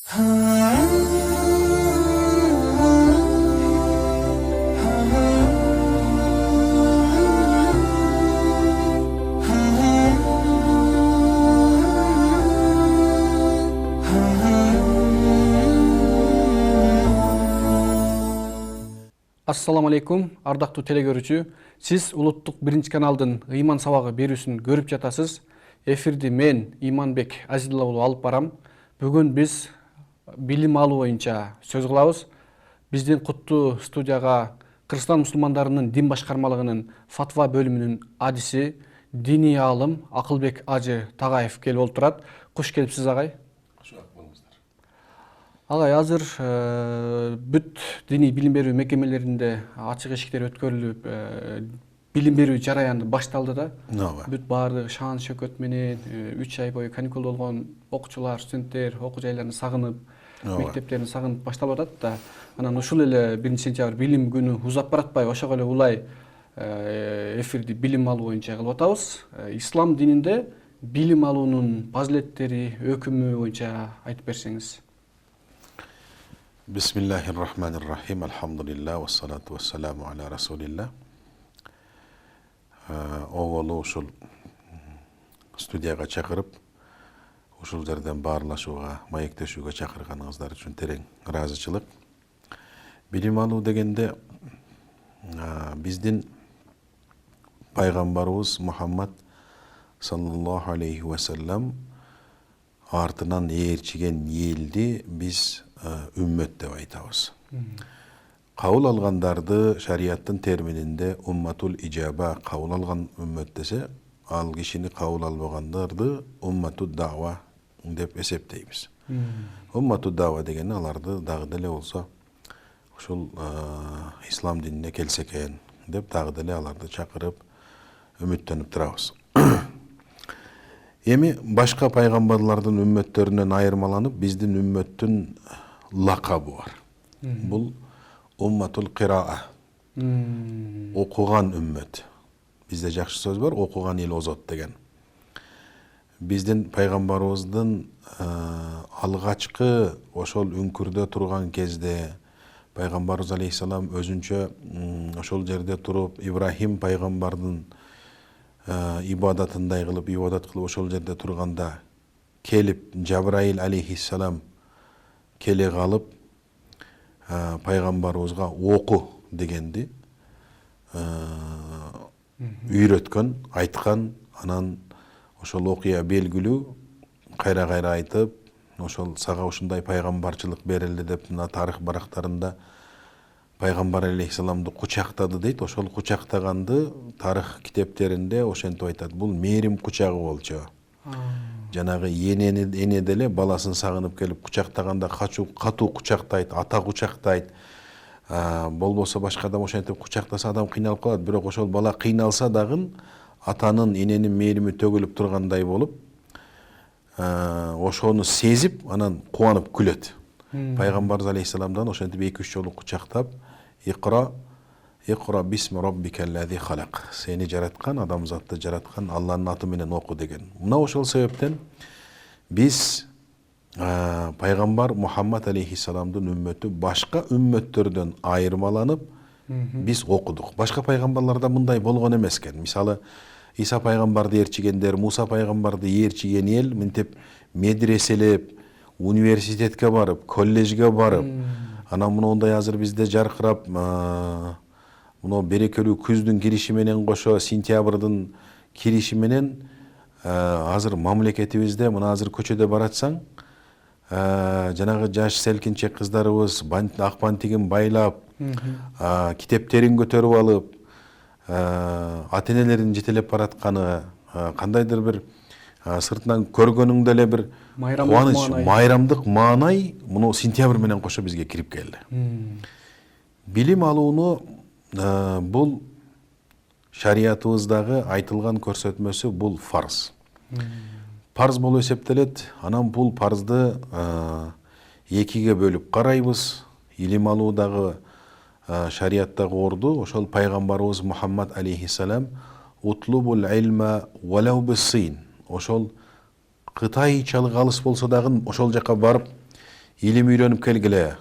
Assalamu алейкум, ардактуу телегөрүүчү. Сиз улуттук биринчи каналдын ыйман сабагы берүүсүн көрүп жатасыз. Эфирди мен Иманбек Азилла уулу алып барам. Бүгүн биз билим алуу боюнча сөз кылабыз. Биздин куттуу студияга Кыргызстан мусулмандарынын дин башкармалыгынын фатва бөлүмүнүн адиси, диний аалым Акылбек Ажы Тагаев келип олтурат. Куш келипсиз, агай. Агай, азыр бүт диний билим берүү мекемелеринде ачык эшиктер өткөрүлүп, билим берүү жараянды башталды да. Бүт баардыгы шаан шөкөт менен 3 ай бою каникул болгон окуучулар, студенттер окуу жайларын сагынып, мектептерин сагынып башталып атат да. Анан ушул эле 1-сентябрь билим күнү узап баратпай, ошого эле улай эфирди билим алуу боюнча кылып атабыз. Ислам дининде билим алуунун фазилеттери, өкүмү боюнча айтып берсеңиз. Бисмиллахир-рахманир-рахим. Алхамдулилlah, вассалату вассаламу аля расулилlah. Оголу ушул студияга чакырып, ушул жерден баарлашууга, маектешүүгө чакырганыңыздар үчүн терең ыраазычылык. Билим алуу дегенде биздин пайгамбарыбыз Мухаммад саллаллаху алейхи ва саллам артынан ээрчиген элди биз үммөт деп айтабыз. Кабыл алгандарды шариаттын термининде умматул ижаба, кабыл алган үммөт десе, ал кишини кабыл албагандарды умматуд дава деп эсептейбиз. Умматуд дава деген аларды дагы деле болсо ушул ислам динине келсе экен деп дагы деле аларды чакырып үмүттөнүп турабыз. Эми башка пайгамбарлардын үммөттөрүнөн айырмаланып, биздин үммөттүн лакабы бар. Бул умматул кираа. Окуган үммөт. Бизде жакшы сөз бар, окуган эл озот деген. Биздин пайгамбарыбыздын алгачкы ошол үңкүрдө турган кезде пайгамбарыбыз алейхиссалам өзүнчө ошол жерде туруп, Ибрахим пайгамбардын ибадатындай кылып, ибадат кылып ошол жерде турганда келип Жабраил алейхиссалам келе калып пайгамбарыбызга оку дегенди үйрөткөн, айткан, анан ошол окуя белгилүү кайра айтып, ошол сага ушундай пайгамбарчылык берилди деп мына тарых барактарында пайгамбар алейхиссаламды кучактады дейт. Ошол кучактаганды тарых китептеринде ошентип айтат. Бул мээрим кучагы болчу. Жанагы эне деле баласын сагынып келип кучактаганда катуу кучактайт, ата кучактайт. Болбосо башка адам ошентип кучактаса адам кыйналып калат. Бирок ошол бала кыйналса дагы атанын, эненин мээрими төгүлүп тургандай болуп, ошону сезип, анан кубанып күлөт. Пайгамбарыбыз алейхиссаламдан ошентип 2-3 жолу кучактап, Иқра бисми раббикаллази халак. Сени жараткан, адамзатты жараткан Алланын аты менен оку деген. Мына ошол себептен биз пайгамбар Мухаммад алейхиссаламдын үммөтү башка үммөттөрдөн айырмаланып биз окудук. Башка пайгамбарларда мындай болгон эмес экен. Мисалы, Иса пайгамбарды ээрчигендер, Муса пайгамбарды ээрчиген эл мынтип медреселеп, университетке барып, коллежге барып, анан мындай азыр бизде жаркырап, мына берекелүү күздүн кириши менен кошо сентябрдын кириши менен азыр мамлекетибизде мына азыр көчөдө баратсаң, жанагы жаш селкинчек кыздарыбыз ак бантигин байлап, китептерин көтөрүп алып, ата-энелерин жетелеп баратканы, кандайдыр бир сыртынан көргөнүңдө эле бир кубаныч, майрамдык маанай муну сентябрь менен кошо бизге кирип келди. Билим алууну бул шариятыбыздагы айтылган көрсөтмөсү бул фарз. Парз болуп эсептелет. Анан бул парзды экиге бөлүп карайбыз. Илим алуудагы шариаттагы орду ошол пайгамбарыбыз Мухаммад алейхиссалам утлубул илма валау биссин. Ошол кытайчалык алыс болсо дагы ошол жака барып илим үйрөнүп келгиле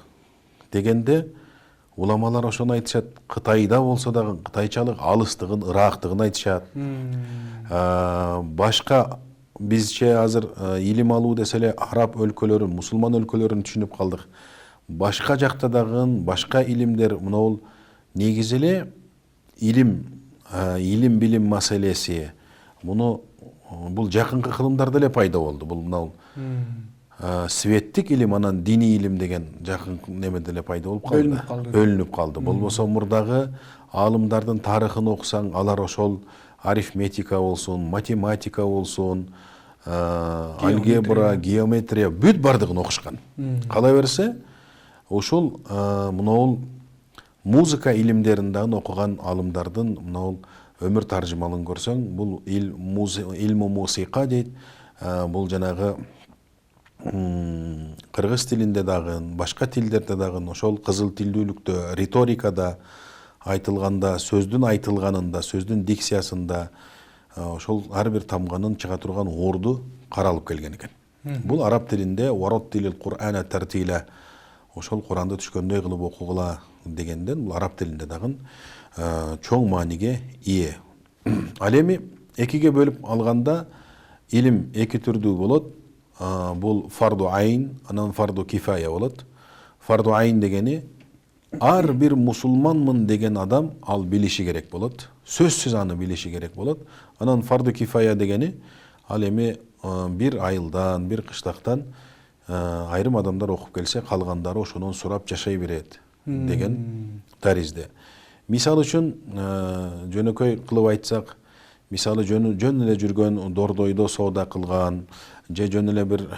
дегенде уламалар ошону айтышат. Кытайда болсо дагы кытайчалык алыстыгын, ыраактыгын айтышат. Башка бизче азыр илим алуу десе эле араб өлкөлөрүн, мусулман өлкөлөрүн түшүнүп калдык. Башка жакта дагы башка илимдер мынау негизи эле илим билим маселеси. Муну бул жакынкы кылымдарда эле пайда болду. Бул мынау светтик илим анан диний илим деген жакын немеде эле пайда болуп калды. Бөлүнүп калды. Болбосо мурдагы аалымдардын тарыхын окусаң, алар ошол арифметика болсун, математика болсун, алгебра, геометрия бүт бардыгын окушкан. Кала берсе, ошол мынау музыка илимдерин дагы окуган аалымдардын мынау өмүр таржымалын көрсөң, бул илму мусика дейт. Бул жанагы кыргыз тилинде дагы, башка тилдерде дагы, ошол кызыл тилдүүлүктө, риторикада айтылганда, сөздүн айтылганында, сөздүн дикциясында ошол ар бир тамганын чыга турган орду каралып келген экен. Бул араб тилинде варот тилил Кур'ана тартила, ошол Куранды түшкөндөй кылып окугула дегенден, бул араб тилинде дагы чоң мааниге ие. Ал эми экиге бөлүп алганда илим эки түрдүү болот. Бул фарду айн, анан фарду кифая болот. Фарду айн дегени ар бир мусулманмын деген адам ал билиши керек болот. Сөзсүз аны билиши керек болот. Анан фарду кифая дегени ал эми бир айылдан, бир кыштактан айрым адамдар окуп келсе, калгандары ошонун сурап жашай берет деген таризде. Мисалы үчүн жөнөкөй кылып айтсак, мисалы жөн эле жүргөн, дордойдо соода кылган, же жөн эле бир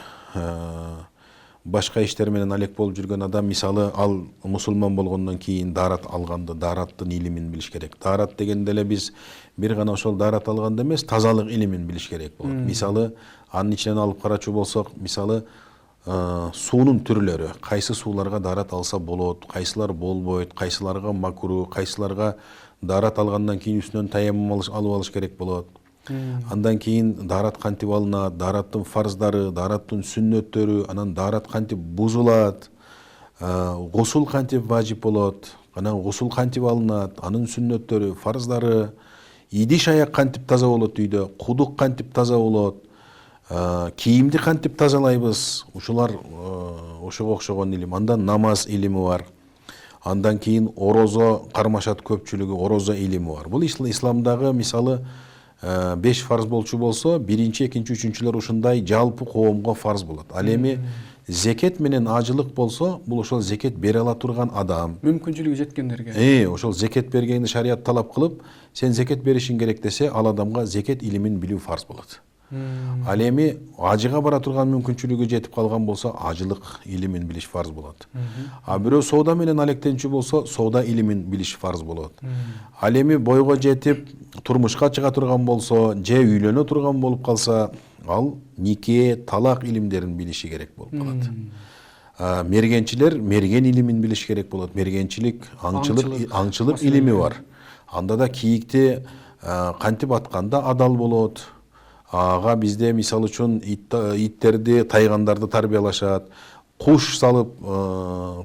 башка иштер менен алек болуп жүргөн адам, мисалы ал мусулман болгондон кийин дарат алганды, дараттын илимин билиш керек. Дарат дегенде эле биз бир гана ошол дарат алганда эмес, тазалык илимин билиш керек болот. Мисалы анын ичинен алып карачу болсок, мисалы суунун түрлөрү, кайсы сууларга дарат алса болот, кайсылар болбойт, кайсыларга макруh, кайсыларга дарат алгандан кийин үстүнөн таяммум алып алыш керек болот. Андан кийин дарат кантип алынат, дараттын фарздары, дараттын сүннөттөрү, анан дарат кантип бузулат, гусул кантип важип болот, анан гусул кантип алынат, анын сүннөттөрү, фарздары, идиш аяк кантип таза болот үйдө, кудук кантип таза болот, кийимди кантип тазалайбыз, ушулар ошого окшогон илим. Андан намаз илими бар. Андан кийин орозо кармашат көпчүлүгү, орозо илими бар. Бул исламдагы мисалы 5 фарз болчу болсо, биринчи, экинчи, үчүнчүлөр ушундай жалпы коомго фарз болот. Ал эми зекет менен ажылык болсо, бул ошол зекет бере ала турган адам. Мүмкүнчүлүгү жеткендерге. Ошол зекет бергенди шарият талап кылып, сен зекет беришиң керек десе, ал адамга зекет илимин билүү фарз болот. Ал эми ажыга бара турган мүмкүнчүлүгү жетип калган болсо, ажылык илимин билиш фарз болот. А бирөө соода менен алектенчү болсо, соода илимин билиш фарз болот. Ал эми бойго жетип турмушка чыга турган болсо, же үйлөнө турган болуп калса, ал нике, талак илимдерин билиши керек болуп калат. Мергенчилер мерген илимин билиш керек болот. Мергенчилик, аңчылык илими бар. Анда да кийикти кантип атканда адал болот. Ага бизде мисалы үчүн иттерди, тайгандарды тарбиялашат, куш салып,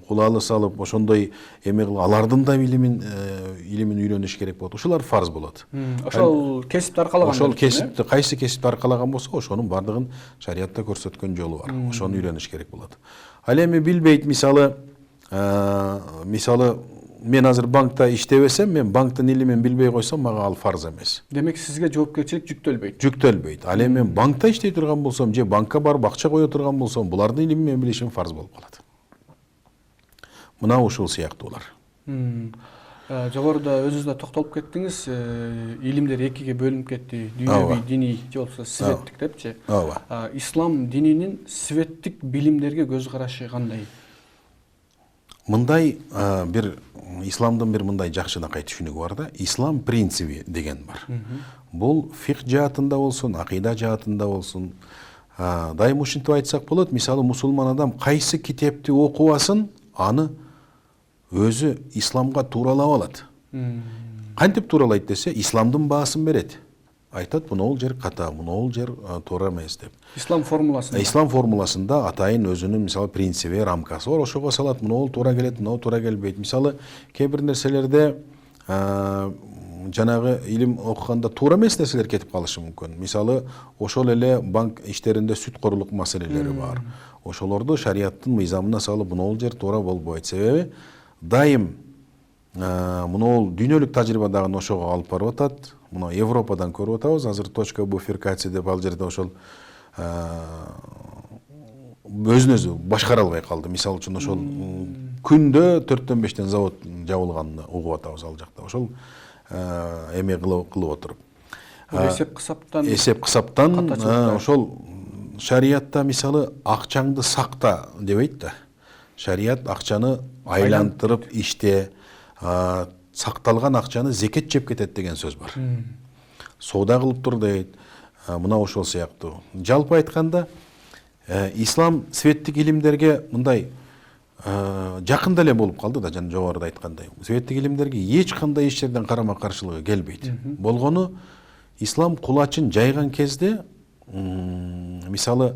кулалы салып, ошондой эме кылып, алардын да илимин үйрөнүш керек болот. Ушулар фарз болот. Ошол кесипти аркалаган. Ошол кесипти, кайсы кесипти аркалаган болсо, ошонун бардыгын шариятта көрсөткөн жолу бар. Ошону үйрөнүш керек болот. Ал эми билбейт, мисалы мен азыр банкта иштебесем, мен банктын илимин билбей койсом, мага ал фарз эмес. Демек сизге жоопкерчилик жүктөлбөйт. Жүктөлбөйт. Ал эми мен банкта иштей турган болсом, же банкка барып акча кое турган болсом, булардын илимин мен билишим фарз болуп калат. Мына ушул сыяктуулар. Жогоруда өзүңүз да токтолуп кеттиңиз, илимдер экиге бөлүнүп кетти. Дүйнөбүй, диний же болбосо светтик депчи. Ислам дининин светтик билимдерге көз карашы кандай? Мындай бир исламдын бир мындай жакшынакай түшүнүгү бар да, ислам принциби деген бар. Бул фикх жаатында болсун, акыйда жаатында болсун, дайым ушинтип айтсак болот, мисалы мусулман адам кайсы китепти окубасын, аны өзү исламга тууралап алат. Кантип тууралайт десе, исламдын баасын берет. айтат мынол жер ката, мынол жер туура эмес деп. Ислам формуласында. Ислам формуласында атайын өзүнүн мисалы принциби, рамкасы бар, ошого салат, мынол туура келет, мынол туура келбейт. Мисалы кээ бир нерселерде жанагы илим окуганда туура эмес нерселер кетип калышы мүмкүн. Мисалы ошол эле банк иштеринде сүткорлук маселелери бар. Ошолорду шариаттын мыйзамына салып мынол жер туура болбойт. Себеби дайым мынол дүйнөлүк тажрыйбадагы ошого алып барып атат. Мына Европадан көрүп атабыз, азыр точка буферкация деп ал жерде ошол өзүн өзү башкара албай калды. Мисалы үчүн ошол күндө 4-5 завод жабылганын угуп атабыз ал жакта. Ошол эме кылып отуруп. Эсеп кысаптан ошол шариятта мисалы акчаңды сакта дебейт да. Шарият акчаны айлантырып иште, сакталган акчаны зекет жеп кетет деген сөз бар. Соода кылып тур дейт. Мына ошол сыяктуу. Жалпы айтканда, ислам светтик илимдерге мындай жакында эле болуп калды да, жана жогоруда айткандай. Светтик илимдерге эч кандай иш жерден карама каршылыгы келбейт. Болгону ислам кулачын жайган кезде, мисалы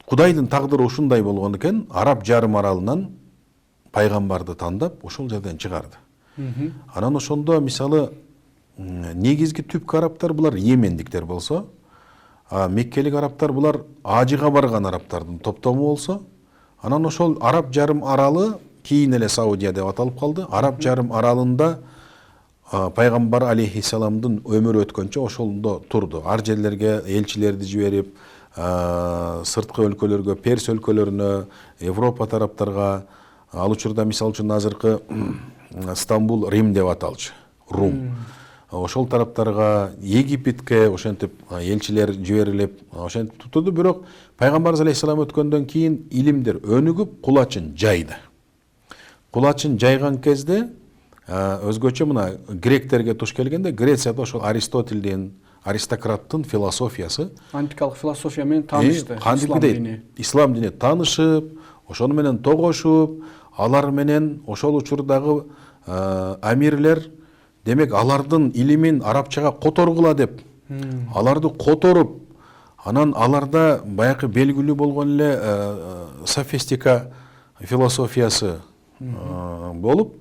Кудайдын тагдыры ушундай болгон экен, Араб жарым аралынан пайгамбарды тандап, ошол жерден чыгарды. Анан ошондо мисалы негизги түпкү арабтар булар Йемендиктер болсо, Меккелик арабтар булар ажыга барган арабтардын топтому болсо, анан ошол Араб жарым аралы кийин эле Саудия деп аталып калды. Араб жарым аралында пайгамбар алейхиссаламдын өмүрү өткөнчө ошондо турду. Ар жерлерге элчилерди жиберип, сырткы өлкөлөргө, Перс өлкөлөрүнө, Европа тараптарга, ал учурда мисалы үчүн азыркы Стамбул Рим деп аталчу, Рум. Ошол тараптарга, Египетке ошентип элчилер жиберилип, ошентип турду. Бирок пайгамбар алейхиссалам өткөндөн кийин илимдер өнүгүп, кулачын жайды. Кулачын жайган кезде өзгөчө мына гректерге туш келгенде, Грецияда ошол Аристотельдин, аристократтын философиясы, антикалык философия менен таанышты. Ислам дини таанышып, ошону менен тогошуп, алар менен ошол учурдагы амирлер, демек алардын илимин арабчага которгула деп, аларды которуп, анан аларда баягы белгилүү болгон эле софистика философиясы болуп,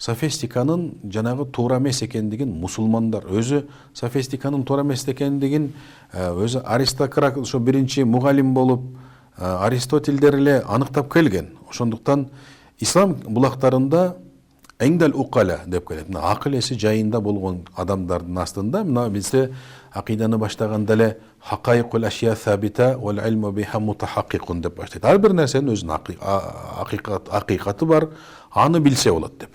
софистиканын жанагы туура эмес экендигин мусулмандар, өзү софистиканын туура эмес экендигин өзү аристократ, ошо биринчи мугалим болуп, Аристотельдер эле аныктап келген. Ошондуктан ислам булактарында эңдал укала деп келет. Мына акыл эси жайында болгон адамдардын астында, мына бизде акыйданы баштаганда эле хакайкул ашия сабита вал илму биха мутахаккикун деп баштайт. Ар бир нерсенин өзүнүн акыйкаты бар, аны билсе болот деп.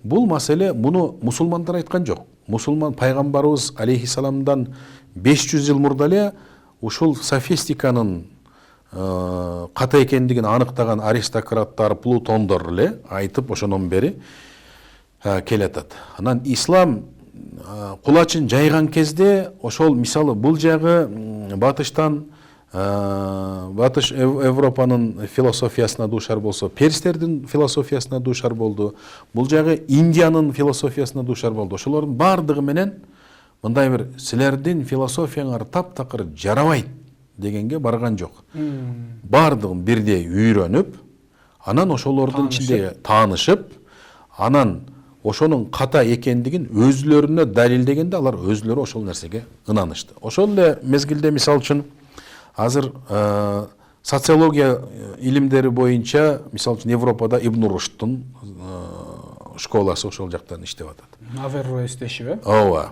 Бул маселе муну мусулмандар айткан жок. Мусулман пайгамбарыбыз алейхиссаламдан 500 жыл мурда эле ушул софистиканын ката экендигин аныктаган аристократтар, Плутондор эле айтып ошондон бери келатат. Анан ислам кулачын жайган кезде ошол мисалы бул жагы батыштан Батыш Европанын философиясына дуушар болсо, перстердин философиясына дуушар болду. Бул жагы Индиянын философиясына дуушар болду. Ошолордун бардыгы менен мындай бир силердин философияңар таптакыр жарабайт дегенге барган жок. Бардыгын бирдей үйрөнүп, анан ошолордун ичинде таанышып, анан ошонун ката экендигин өзүлөрүнө далилдегенде алар өзүлөрү ошол нерсеге ынанышты. Ошол эле мезгилде мисал үчүн азыр социология илимдери боюнча мисал үчүн Европада Ибн Руштун школасы ошол жактан иштеп атат. Аверроес дешиби? Ооба.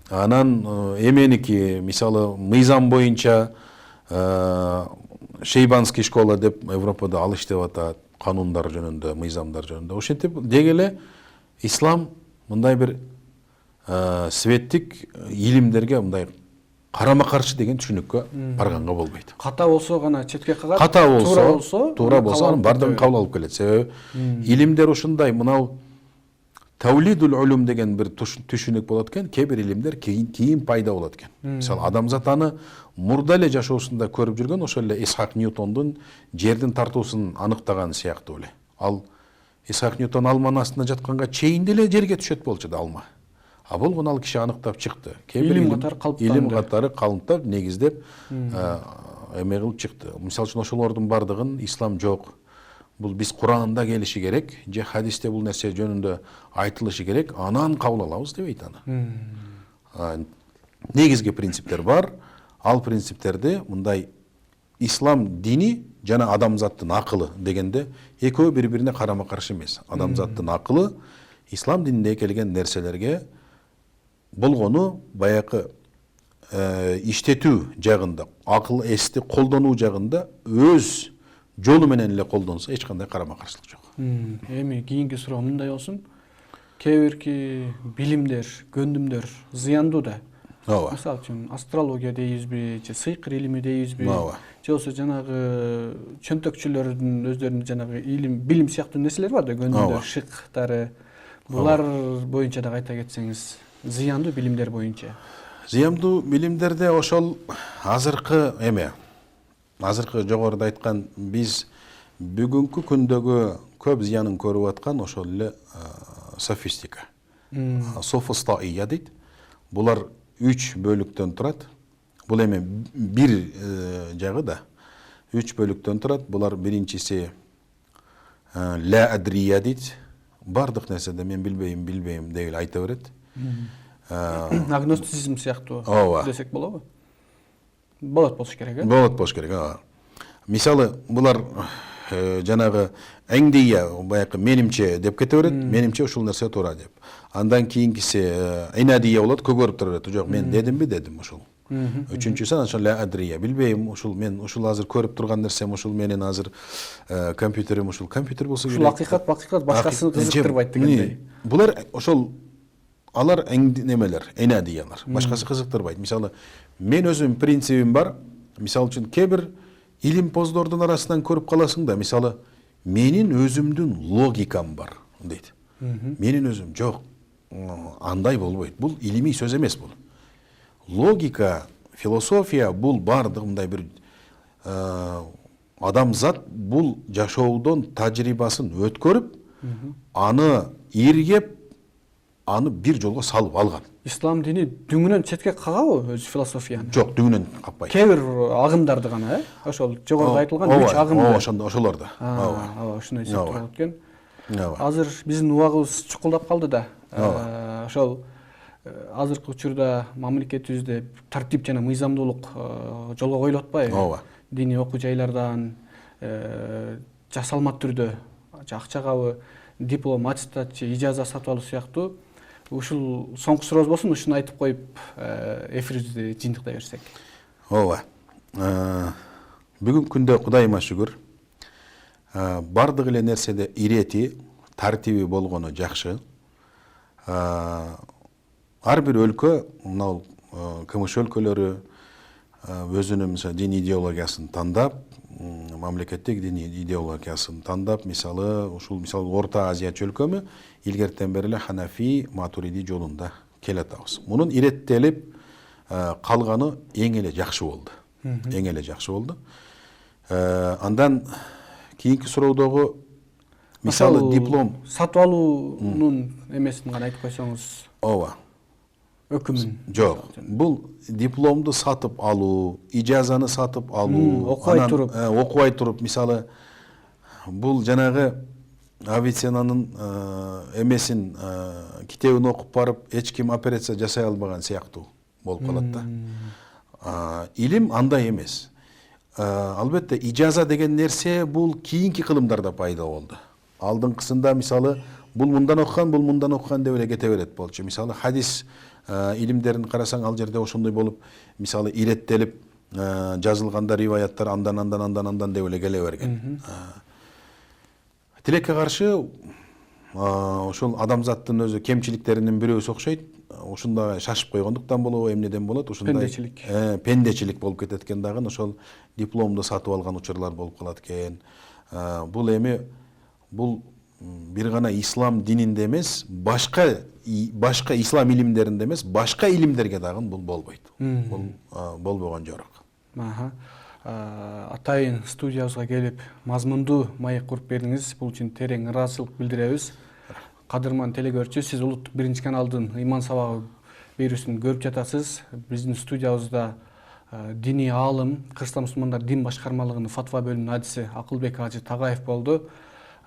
Анан эменики мисалы мыйзам боюнча Шейбанский школа деп Европада ал иштеп атат, канундар жөнүндө, мыйзамдар жөнүндө. Ошентип деги эле ислам мындай бир светтик илимдерге мындай карама каршы деген түшүнүккө барганга болбойт. Ката болсо гана четке кагат, туура болсо анын бардыгын кабыл алып келет. Себеби илимдер ушундай, мынау тавлидул улум деген бир түшүнүк болот экен, кээ бир илимдер кийин пайда болот экен. Мисалы адамзат аны мурда эле жашоосунда көрүп жүргөн, ошол эле Исхак Ньютондун жердин тартуусун аныктаган сыяктуу эле. Ал Исхак Ньютон алманын астында жатканга чейин деле жерге түшөт болчу да алма. А бул мына киши аныктап чыкты. Илим катары калыптанды. Илим катары калыптап, негиздеп эме кылып чыкты. Мисалы үчүн ошолордун бардыгын ислам жок. Бул биз Куранда келиши керек, же хадисте бул нерсе жөнүндө айтылышы керек, анан кабыл алабыз деп айтат аны. Негизги принциптер бар. Ал принциптерди мындай ислам дини жана адамзаттын акылы дегенде экөө бири-бирине карама-каршы эмес. Адамзаттын акылы ислам дининде келген нерселерге болгону баягы иштетүү жагында, акыл эсти колдонуу жагында өз жолу менен эле колдонсо эч кандай карама-каршылык жок. Эми кийинки суроо мындай болсун. Кээ бирки билимдер, көндүмдөр зыяндуу да. Ооба. Мисалы үчүн астрология дейбизби, же сыйкыр илими дейбизби, Ооба. же болбосо жанагы чөнтөкчүлөрдүн өздөрүнүн жанагы билим сыяктуу нерселер бар да, көндүмдөр, шыктары. Булар боюнча да айта кетсеңиз, зыяндуу билимдер боюнча. Зыяндуу билимдерде ошол азыркы жогоруда айткан биз бүгүнкү күндөгү көп зыянын көрүп аткан ошол эле софистика. Софостаия дейт. Булар 3 бөлүктөн турат. Бул эми бир жагы да 3 бөлүктөн турат. Булар биринчиси ла адрия дейт. Бардык нерседе мен билбейм деп эле айта берет. Агностицизм сыяктуу десек болобу? Болот болуш керек, Болот болуш керек, Мисалы, булар жанагы эңдия, баягы менимче деп кете берет, менимче ушул нерсе туура деп. Андан кийинкиси инадия болот, көгөрүп тура берет. Жок, мен дедим ушул. Үчүнчүсү ошол ла адрия, билбейм, мен ушул азыр көрүп турган нерсем ушул, менин азыр компьютерим ушул компьютер болсо керек. Ушул акыйкат башкасын кызыктырбайт дегендей. Булар ошол алар немелер, инадиялар. Башкасы кызыктырбайт. Мисалы, мен өзүм принцибим бар. Мисалы үчүн кээ илимпоздордун арасынан көрүп каласың да, мисалы, менин өзүмдүн логикам бар, дейт. Менин өзүм жок. Андай болбойт. Бул илимий сөз эмес бул. Логика, философия бул бардык мындай бир адамзат бул жашоодон тажрыйбасын өткөрүп, аны иргеп, аны бир жолго салып алган. Ислам дини дүңүнөн четке кагабы өз философияны? Жок, дүңүнөн каппайт. Кээ бир агымдарды гана, Ошол жогоруда айтылган 3 агымды. Ошолорда. Ошондой эсептеп болот экен. Азыр биздин убагыбыз чукулдап калды да. Ошол азыркы учурда мамлекетибизде тартип жана мыйзамдуулук жолго коюлуп атпайбы? Диний окуу жайлардан жасалма түрдө акчагабы диплом, аттестат же ижаза сатып алуу сыяктуу. Ушул соңку сурооз болсун, ушуну айтып коюп, эфирибизди жыйынтыктай берсек. Ооба. Бүгүнкү күндө Кудайыма шүгүр, бардык эле нерседе ирети, тартиби болгону жакшы. Ар бир өлкө, мына КМШ өлкөлөрү өзүнүн диний идеологиясын тандап, мамлекеттик диний идеологиясын тандап, мисалы Орто Азия чөлкөмү илгертен бери эле Ханафи, Матуриди жолунда келатабыз. Мунун иреттелип калганы эң эле жакшы болду. Андан кийинки суроодогу мисалы диплом сатып алуунун эмесин гана айтып койсоңуз. Ооба. Өкүмүн. Жок. Бул дипломду сатып алуу, ижазаны сатып алуу, окубай туруп, мисалы, бул жанагы Авиценнанын эмесин, китебин окуп барып, эч ким операция жасай албаган сыяктуу болуп калат да. Илим андай эмес. Албетте, ижаза деген нерсе бул кийинки кылымдарда пайда болду. Алдыңкысында, мисалы, бул мындан окуган деп эле кете берет болчу. Мисалы, хадис илимдерин карасаң, ал жерде ошондой болуп, мисалы, иреттелип жазылганда риваяттар андан деп эле келе берген. Тилекке каршы ошол адамзаттын өзү кемчиликтеринин бирөөсү окшойт. Ушундай шашып койгондуктан болобу, эмнеден болот? Ушундай пендечилик болуп кетет экен дагы, ошол дипломду сатып алган учурлар болуп калат экен. Бул бир гана ислам дининде эмес, башка ислам илимдеринде эмес, башка илимдерге дагы бул болбойт. Бул болбогон жорок. Атайын студиябызга келип, мазмундуу маек куруп бердиңиз. Бул үчүн терең ыраазычылык билдиребиз. кадырман телекөрүүчү, сиз улуттук биринчи каналдын ыйман сабагы берүүсүн көрүп жатасыз. Биздин студиябызда диний аалым, кыргызстан мусулмандар дин башкармалыгынын фатва бөлүмүнүн адиси Акылбек Ажы Тагаев болду.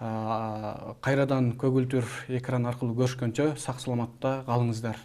Кайрадан көгүлтүр экран аркылуу көрүшкөнчө сак саламатта калыңыздар.